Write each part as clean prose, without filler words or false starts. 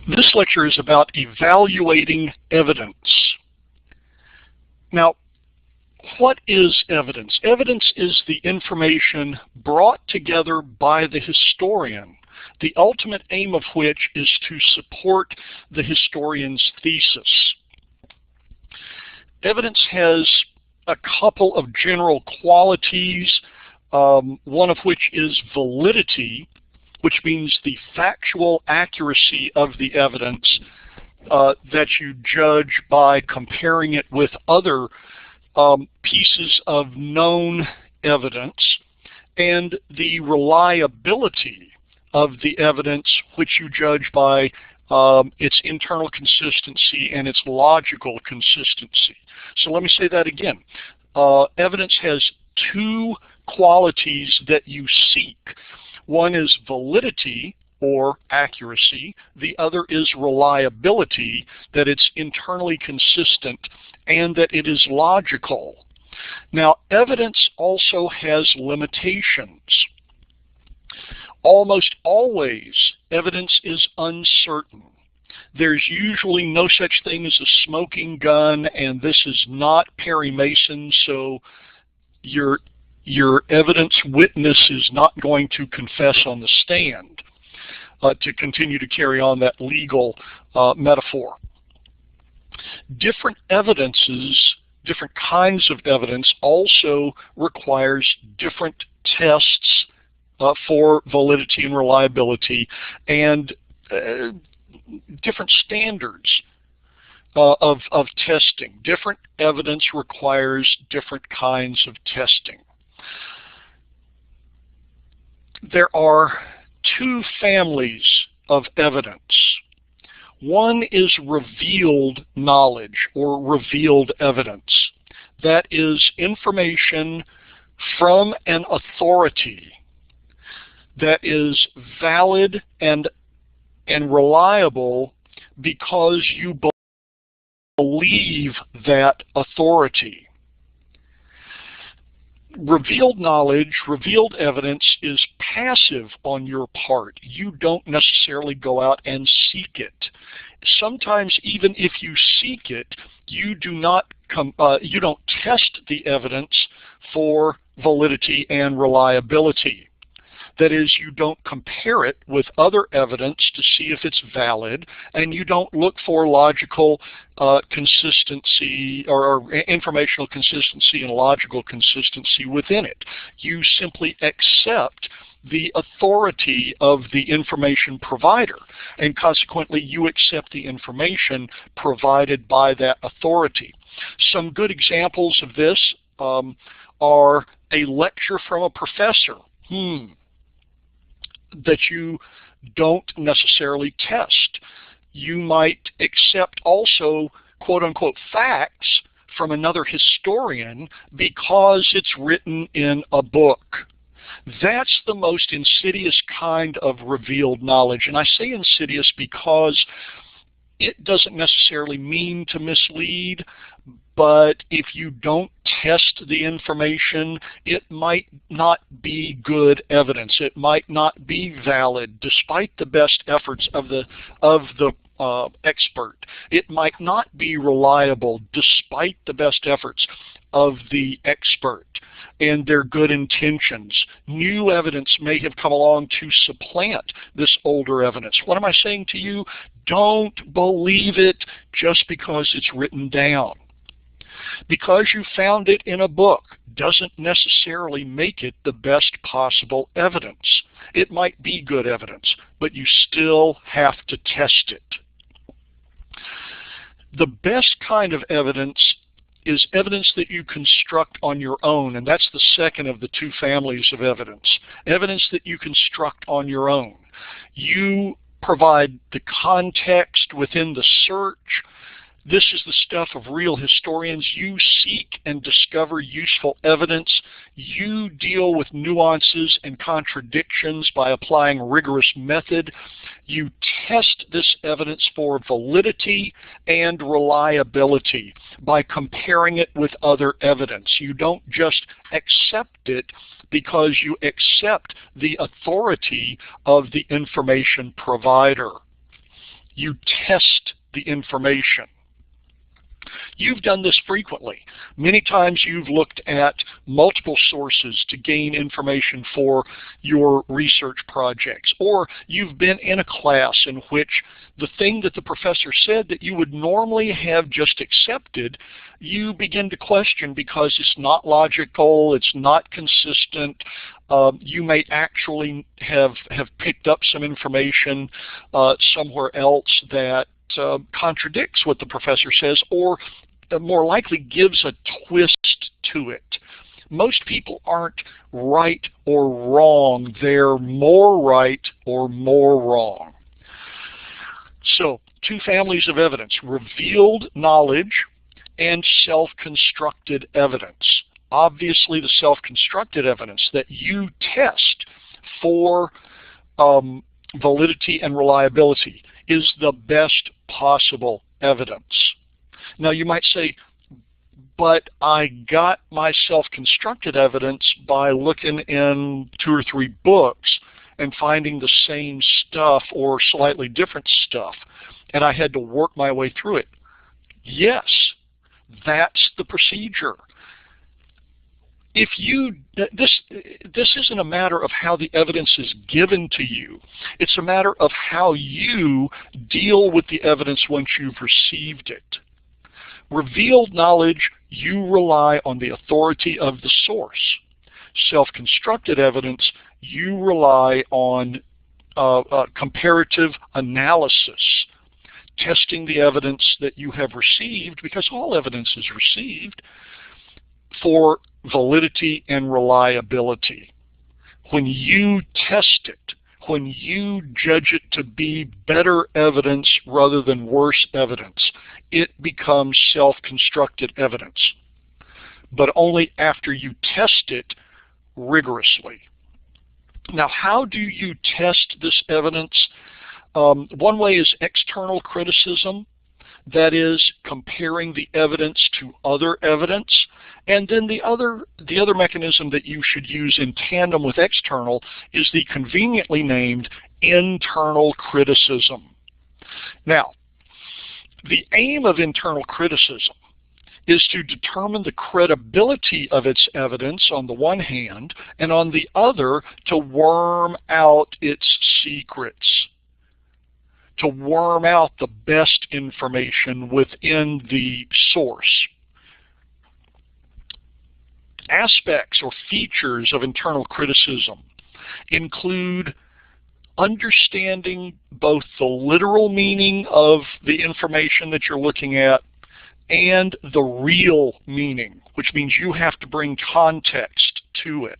This lecture is about evaluating evidence. Now, what is evidence? Evidence is the information brought together by the historian, the ultimate aim of which is to support the historian's thesis. Evidence has a couple of general qualities, one of which is validity, which means the factual accuracy of the evidence that you judge by comparing it with other pieces of known evidence, and the reliability of the evidence, which you judge by its internal consistency and its logical consistency. So let me say that again. Evidence has two qualities that you seek. One is validity, or accuracy. The other is reliability, that it's internally consistent and that it is logical. Now, evidence also has limitations. Almost always, evidence is uncertain. There's usually no such thing as a smoking gun, and this is not Perry Mason, so your evidence witness is not going to confess on the stand, to continue to carry on that legal metaphor. Different evidences, different kinds of evidence also requires different tests for validity and reliability, and different standards of testing. Different evidence requires different kinds of testing. There are two families of evidence. One is revealed knowledge or revealed evidence. That is information from an authority that is valid and reliable because you believe that authority. Revealed knowledge, revealed evidence is passive on your part. You don't necessarily go out and seek it. Sometimes even if you seek it, you don't test the evidence for validity and reliability. That is, you don't compare it with other evidence to see if it's valid, and you don't look for logical consistency or informational consistency and logical consistency within it. You simply accept the authority of the information provider, and consequently you accept the information provided by that authority. Some good examples of this are a lecture from a professor that you don't necessarily test. You might accept also quote-unquote facts from another historian because it's written in a book. That's the most insidious kind of revealed knowledge. And I say insidious because it doesn't necessarily mean to mislead, but if you don't test the information, it might not be good evidence. It might not be valid despite the best efforts of the expert. It might not be reliable despite the best efforts of the expert and their good intentions. New evidence may have come along to supplant this older evidence. What am I saying to you? Don't believe it just because it's written down. Because you found it in a book doesn't necessarily make it the best possible evidence. It might be good evidence, but you still have to test it. The best kind of evidence is evidence that you construct on your own, and that's the second of the two families of evidence. Evidence that you construct on your own. You provide the context within the search, This is the stuff of real historians. You seek and discover useful evidence. You deal with nuances and contradictions by applying rigorous method. You test this evidence for validity and reliability by comparing it with other evidence. You don't just accept it because you accept the authority of the information provider. You test the information. You've done this frequently. Many times you've looked at multiple sources to gain information for your research projects, or you've been in a class in which the thing that the professor said that you would normally have just accepted, you begin to question because it's not logical, it's not consistent. You may actually have picked up some information somewhere else that contradicts what the professor says, or more likely gives a twist to it. Most people aren't right or wrong. They're more right or more wrong. So, two families of evidence: revealed knowledge and self-constructed evidence. Obviously, the self-constructed evidence that you test for validity and reliability is the best possible evidence. Now you might say, but I got my self-constructed evidence by looking in 2 or 3 books and finding the same stuff or slightly different stuff, and I had to work my way through it. Yes, that's the procedure. If you, this isn't a matter of how the evidence is given to you. It's a matter of how you deal with the evidence once you've received it. Revealed knowledge, you rely on the authority of the source. Self-constructed evidence, you rely on comparative analysis, testing the evidence that you have received, because all evidence is received, for validity and reliability. When you test it, when you judge it to be better evidence rather than worse evidence, it becomes self-constructed evidence, but only after you test it rigorously. Now, how do you test this evidence? One way is external criticism. That is, comparing the evidence to other evidence. And then the other mechanism that you should use in tandem with external is the conveniently named internal criticism. Now, the aim of internal criticism is to determine the credibility of its evidence on the one hand, and on the other, to worm out its secrets, to worm out the best information within the source. Aspects or features of internal criticism include understanding both the literal meaning of the information that you're looking at and the real meaning, which means you have to bring context to it.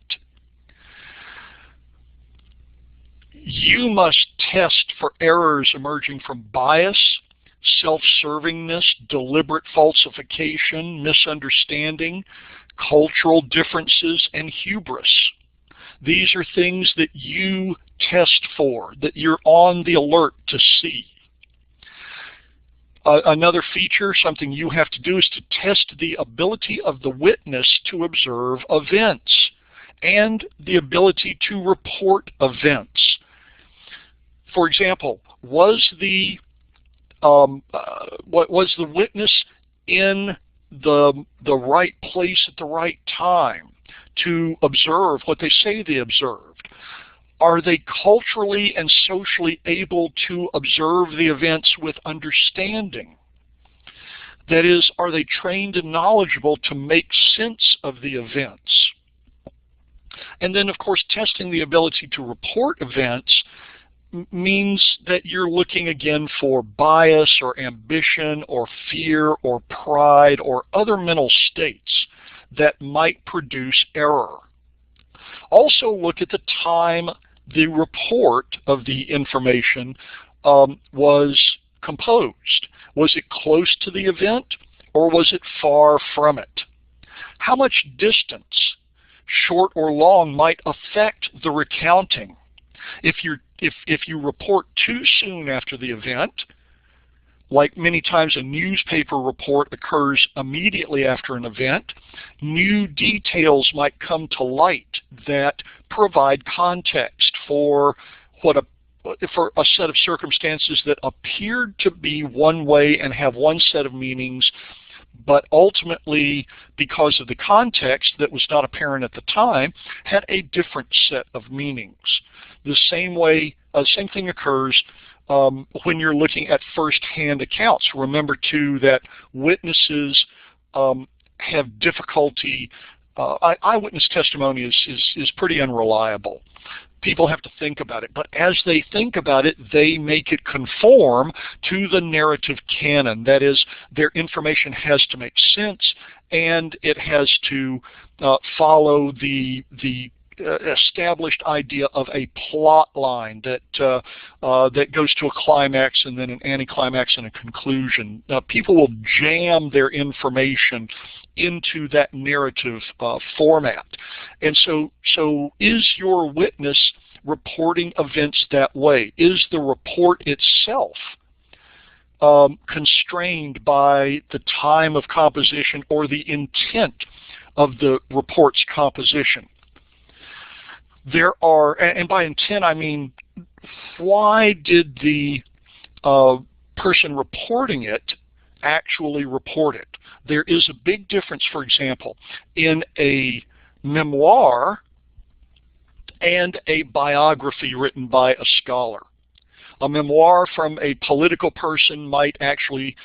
You must test for errors emerging from bias, self-servingness, deliberate falsification, misunderstanding, cultural differences, and hubris. These are things that you test for, that you're on the alert to see. Another feature, something you have to do, is to test the ability of the witness to observe events and the ability to report events. For example, was the witness in the right place at the right time to observe what they say they observed? Are they culturally and socially able to observe the events with understanding? That is, are they trained and knowledgeable to make sense of the events? And then, of course, testing the ability to report events means that you're looking again for bias or ambition or fear or pride or other mental states that might produce error. Also look at the time the report of the information was composed. Was it close to the event, or was it far from it? How much distance, short or long, might affect the recounting? If you report too soon after the event, like many times a newspaper report occurs immediately after an event, new details might come to light that provide context for a set of circumstances that appeared to be one way and have one set of meanings, but ultimately, because of the context that was not apparent at the time, had a different set of meanings. The same thing occurs when you're looking at first-hand accounts. Remember, too, that witnesses have difficulty. Eyewitness testimony is pretty unreliable. People have to think about it, but as they think about it, they make it conform to the narrative canon. That is, their information has to make sense, and it has to follow the established idea of a plot line that goes to a climax and then an anticlimax and a conclusion. People will jam their information into that narrative format. And so is your witness reporting events that way? Is the report itself constrained by the time of composition or the intent of the report's composition? There are, and by intent I mean, why did the person reporting it actually report it? There is a big difference, for example, in a memoir and a biography written by a scholar. A memoir from a political person might actually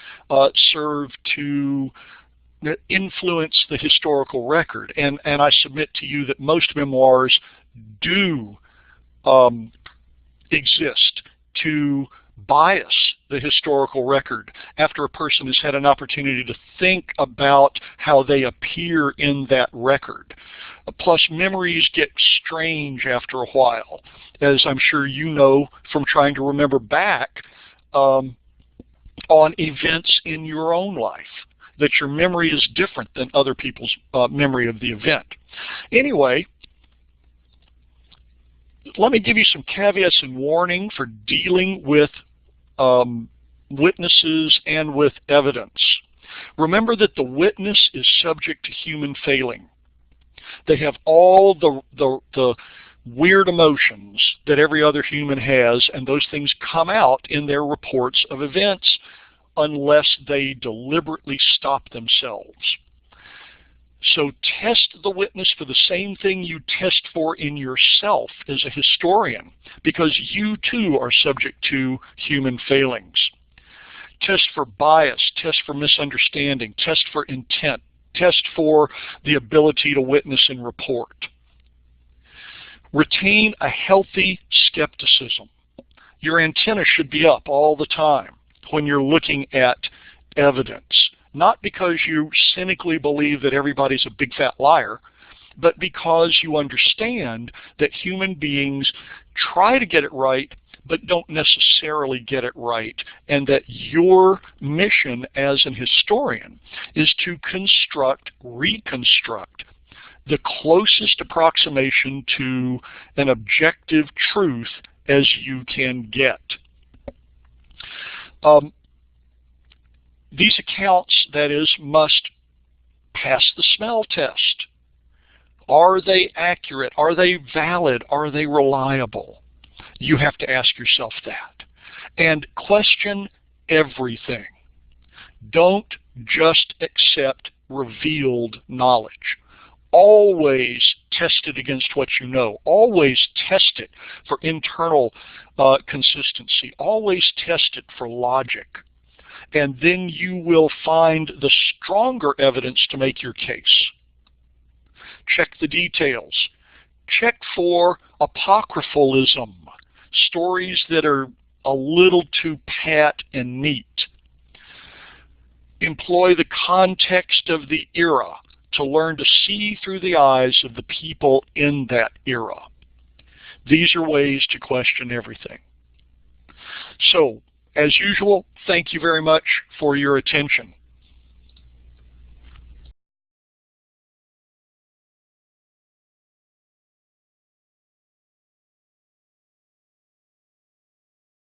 serve to influence the historical record, and I submit to you that most memoirs do exist to bias the historical record after a person has had an opportunity to think about how they appear in that record. Plus, memories get strange after a while, as I'm sure you know from trying to remember back on events in your own life, that your memory is different than other people's memory of the event. Anyway, let me give you some caveats and warning for dealing with witnesses and with evidence. Remember that the witness is subject to human failing. They have all the weird emotions that every other human has, and those things come out in their reports of events unless they deliberately stop themselves. So test the witness for the same thing you test for in yourself as a historian, because you too are subject to human failings. Test for bias, test for misunderstanding, test for intent, test for the ability to witness and report. Retain a healthy skepticism. Your antenna should be up all the time when you're looking at evidence. Not because you cynically believe that everybody's a big fat liar, but because you understand that human beings try to get it right, but don't necessarily get it right, and that your mission as an historian is to reconstruct the closest approximation to an objective truth as you can get. These accounts, that is, must pass the smell test. Are they accurate? Are they valid? Are they reliable? You have to ask yourself that. And question everything. Don't just accept revealed knowledge. Always test it against what you know. Always test it for internal consistency. Always test it for logic. And then you will find the stronger evidence to make your case. Check the details. Check for apocryphalism, stories that are a little too pat and neat. Employ the context of the era to learn to see through the eyes of the people in that era. These are ways to question everything. So, As usual, thank you very much for your attention.